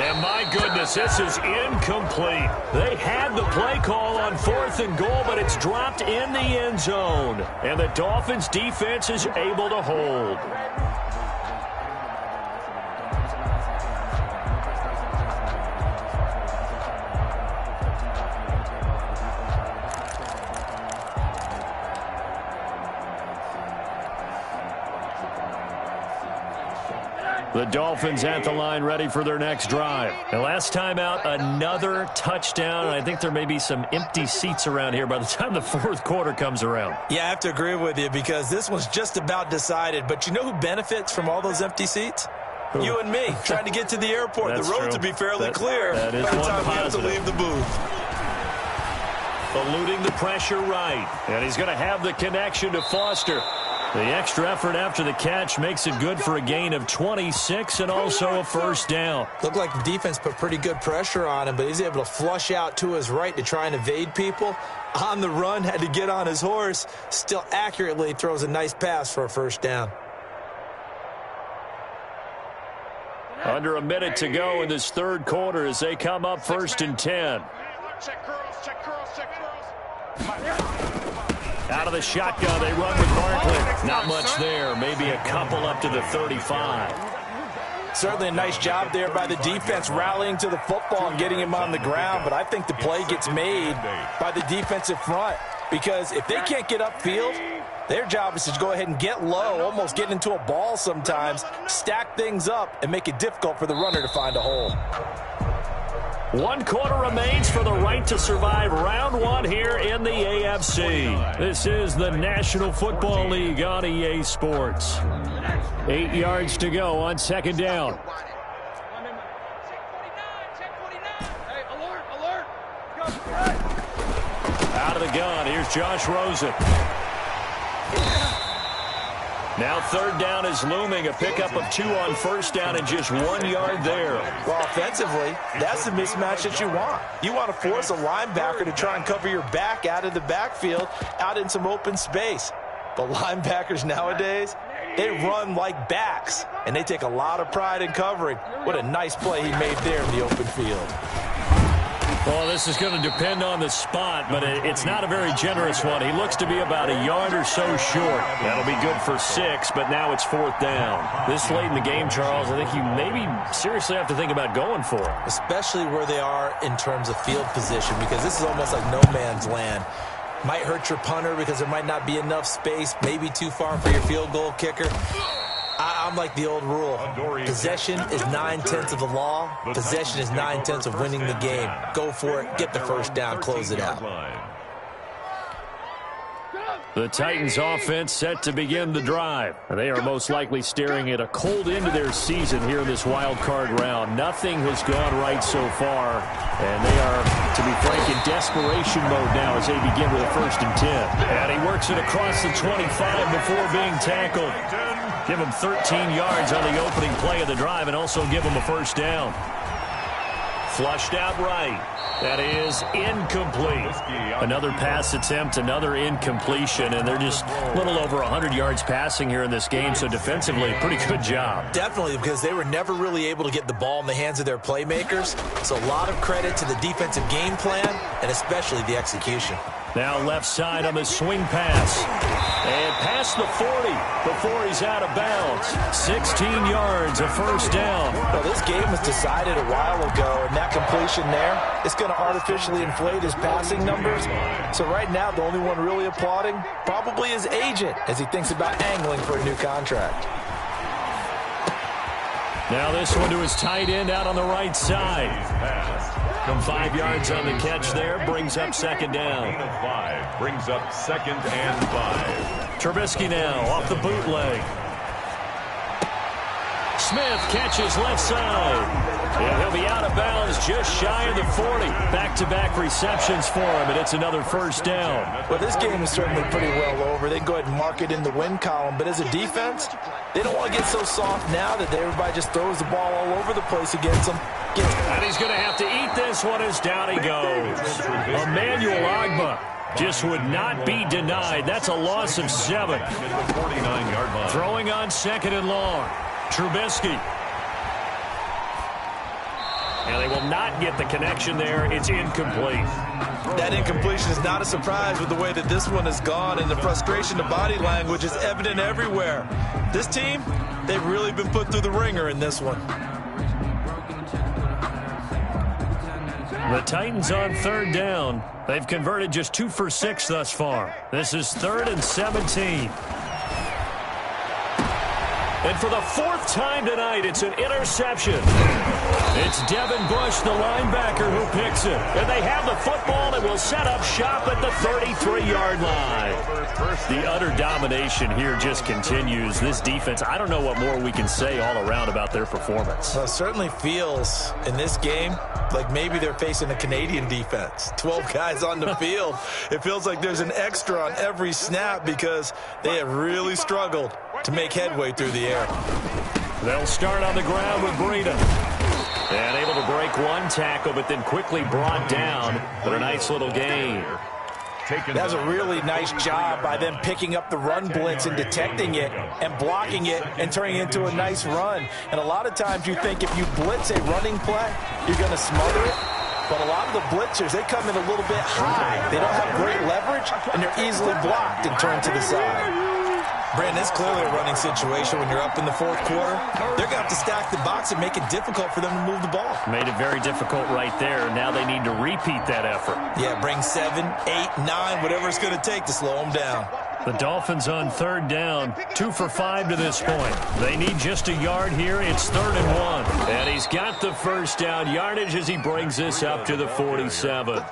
[SPEAKER 2] And my goodness, this is incomplete. They had the play call on fourth and goal, but it's dropped in the end zone. And the Dolphins defense is able to hold. The Dolphins at the line ready for their next drive. And last time out, another touchdown. I think there may be some empty seats around here by the time the fourth quarter comes around.
[SPEAKER 4] Yeah, I have to agree with you because this one's just about decided. But you know who benefits from all those empty seats? Who? You and me, trying to get to the airport. The roads will be fairly clear by the time we have to leave the booth.
[SPEAKER 2] Eluding the pressure right. And he's going to have the connection to Foster. The extra effort after the catch makes it good for a gain of 26 and also a first down.
[SPEAKER 4] Looked like the defense put pretty good pressure on him, but he's able to flush out to his right to try and evade people. On the run, had to get on his horse. Still accurately throws a nice pass for a first down.
[SPEAKER 2] Under a minute to go in this third quarter as they come up first and 10.
[SPEAKER 5] Check curls, check curls, check curls.
[SPEAKER 2] Out of the shotgun, they run with Barkley. Not much there. Maybe a couple up to the 35.
[SPEAKER 4] Certainly a nice job there by the defense rallying to the football and getting him on the ground. But I think the play gets made by the defensive front because if they can't get upfield, their job is to go ahead and get low, almost get into a ball sometimes, stack things up, and make it difficult for the runner to find a hole.
[SPEAKER 2] 1 quarter remains for the right to survive round 1 here in the AFC. This is the National Football League on EA Sports. 8 yards to go on second down. Out of the gun, here's Josh Rosen. Now third down is looming, a pickup of 2 on first down and just 1 yard there.
[SPEAKER 4] Well, offensively, that's the mismatch that you want. You want to force a linebacker to try and cover your back out of the backfield, out in some open space. But linebackers nowadays, they run like backs, and they take a lot of pride in covering. What a nice play he made there in the open field.
[SPEAKER 2] Well, this is going to depend on the spot, but it's not a very generous one. He looks to be about a yard or so short. That'll be good for 6, but now it's fourth down. This late in the game, Charles, I think you maybe seriously have to think about going for it.
[SPEAKER 4] Especially where they are in terms of field position, because this is almost like no man's land. Might hurt your punter because there might not be enough space, maybe too far for your field goal kicker. I'm like the old rule. Possession is 9/10 of the law. Possession is 9/10 of winning the game. Go for it. Get the first down. Close it out.
[SPEAKER 6] The Titans offense set to begin the drive. They are most likely staring at a cold end to their season here in this wild card round. Nothing has gone right so far, and they are, to be frank, in desperation mode now as they begin with a 1st and 10. And he works it across the 25 before being tackled. Give him 13 yards on the opening play of the drive and also give him a 1st down. Flushed out right. That is incomplete. Another pass attempt, another incompletion, and they're just a little over 100 yards passing here in this game, so defensively, pretty good job.
[SPEAKER 4] Definitely, because they were never really able to get the ball in the hands of their playmakers, so a lot of credit to the defensive game plan and especially the execution.
[SPEAKER 6] Now left side on the swing pass. And past the 40 before he's out of bounds. 16 yards, a 1st down.
[SPEAKER 4] Well, this game was decided a while ago, and that completion there is going to artificially inflate his passing numbers. So right now, the only one really applauding probably his agent as he thinks about angling for a new contract.
[SPEAKER 6] Now this one to his tight end out on the right side. From 5 yards on the catch there, brings up 2nd down.
[SPEAKER 3] Brings up 2nd and 5.
[SPEAKER 6] Trubisky now off the bootleg. Smith catches left side. And he'll be out of bounds just shy of the 40. Back-to-back receptions for him, and it's another 1st down.
[SPEAKER 4] Well, this game is certainly pretty well over. They can go ahead and mark it in the win column, but as a defense, they don't want to get so soft now that everybody just throws the ball all over the place against them.
[SPEAKER 6] And he's going to have to eat this one as down he goes. Emmanuel Ogbah just would not be denied. That's a loss of 7. Throwing on 2nd and long. Trubisky. And they will not get the connection there. It's incomplete.
[SPEAKER 4] That incompletion is not a surprise with the way that this one has gone, and the frustration of body language is evident everywhere. This team, they've really been put through the ringer in this one.
[SPEAKER 6] The Titans on 3rd down. They've converted just 2 for 6 thus far. This is 3rd and 17. And for the 4th time tonight, it's an interception. It's Devin Bush, the linebacker, who picks it. And they have the football and will set up shop at the 33-yard line. The utter domination here just continues. This defense, I don't know what more we can say all around about their performance.
[SPEAKER 4] Well, it certainly feels in this game like maybe they're facing a Canadian defense. 12 guys on the field. It feels like there's an extra on every snap because they have really struggled to make headway through the air.
[SPEAKER 6] They'll start on the ground with Breida. And able to break one tackle, but then quickly brought down for a nice little gain.
[SPEAKER 4] That was a really nice job by them picking up the run blitz and detecting it and blocking it and turning it into a nice run. And a lot of times you think if you blitz a running play, you're going to smother it. But a lot of the blitzers, they come in a little bit high. They don't have great leverage, and they're easily blocked and turned to the side. Brandon, it's clearly a running situation when you're up in the 4th quarter. They're going to have to stack the box and make it difficult for them to move the ball.
[SPEAKER 6] Made it very difficult right there. Now they need to repeat that effort.
[SPEAKER 4] Yeah, bring 7, 8, 9, whatever it's going to take to slow them down.
[SPEAKER 6] The Dolphins on 3rd down, 2 for 5 to this point. They need just a yard here. It's 3rd and 1. And he's got the 1st down yardage as he brings this up to the 47.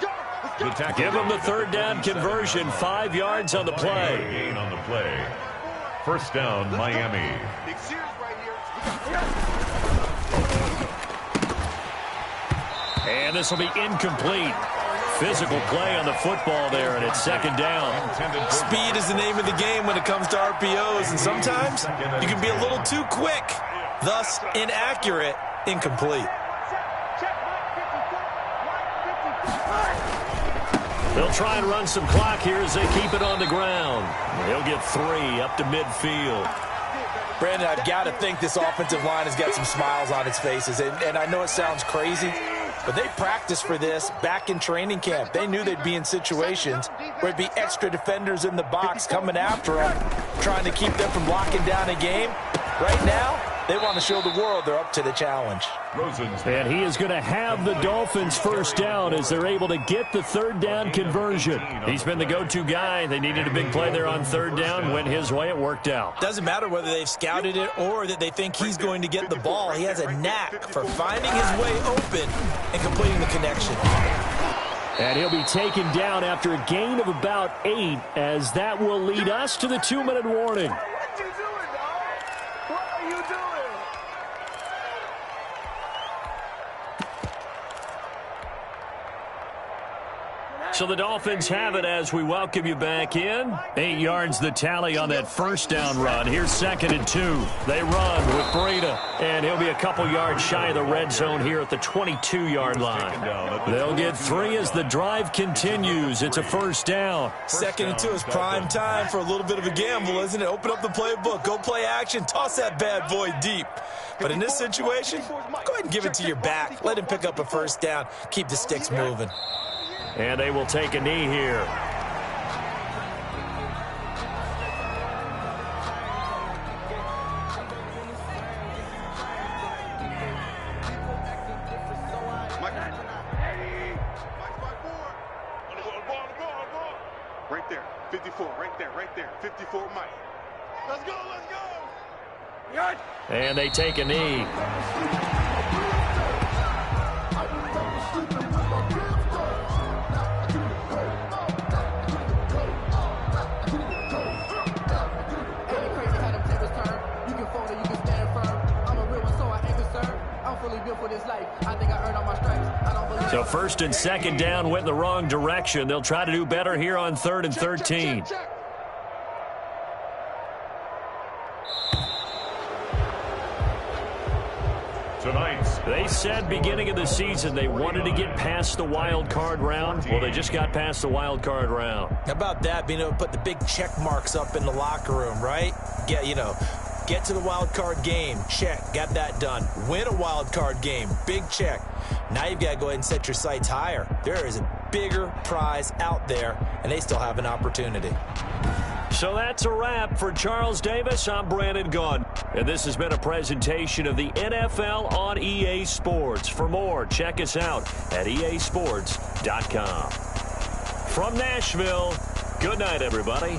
[SPEAKER 6] Give him the 3rd down conversion, 5 yards on the play.
[SPEAKER 3] Gain on the play. 1st down, Miami.
[SPEAKER 6] And this will be incomplete. Physical play on the football there, and it's 2nd down.
[SPEAKER 4] Speed is the name of the game when it comes to RPOs, and sometimes you can be a little too quick, thus inaccurate, incomplete.
[SPEAKER 6] They'll try and run some clock here as they keep it on the ground. He'll get 3 up to midfield.
[SPEAKER 4] Brandon, I've got to think this offensive line has got some smiles on its faces, and I know it sounds crazy, but they practiced for this back in training camp. They knew they'd be in situations where it'd be extra defenders in the box coming after them, trying to keep them from locking down a game. Right now, They want to show the world they're up to the challenge.
[SPEAKER 6] And he is going to have the Dolphins first down as they're able to get the third down conversion. He's been the go-to guy. They needed a big play there on third down. Went his way. It worked out.
[SPEAKER 4] Doesn't matter whether they've scouted it or that they think he's going to get the ball. He has a knack for finding his way open and completing the connection.
[SPEAKER 6] And he'll be taken down after a gain of about 8, as that will lead us to the 2-minute warning.
[SPEAKER 5] What you doing, dog? What are you doing?
[SPEAKER 6] So the Dolphins have it as we welcome you back in. 8 yards the tally on that first down run. Here's 2nd and 2. They run with Breida, and he'll be a couple yards shy of the red zone here at the 22-yard line. They'll get 3 as the drive continues. It's a first down.
[SPEAKER 4] 2nd and 2 is prime time for a little bit of a gamble, isn't it? Open up the playbook, go play action, toss that bad boy deep. But in this situation, go ahead and give it to your back. Let him pick up a first down. Keep the sticks moving.
[SPEAKER 6] And they will take a knee here.
[SPEAKER 5] Right there, 54, right there, 54, Mike. Let's go. Good.
[SPEAKER 6] And they take a knee. So 1st and 2nd down went in the wrong direction. They'll try to do better here on 3rd and 13. They said beginning of the season they wanted to get past the wild card round. Well, they just got past the wild card round.
[SPEAKER 4] How about that, being able to put the big check marks up in the locker room, right? Get to the wild card game, check, got that done. Win a wild card game, big check. Now you've got to go ahead and set your sights higher. There is a bigger prize out there, and they still have an opportunity.
[SPEAKER 6] So that's a wrap for Charles Davis. I'm Brandon Gunn, and this has been a presentation of the NFL on EA Sports. For more, check us out at easports.com. From Nashville, good night, everybody.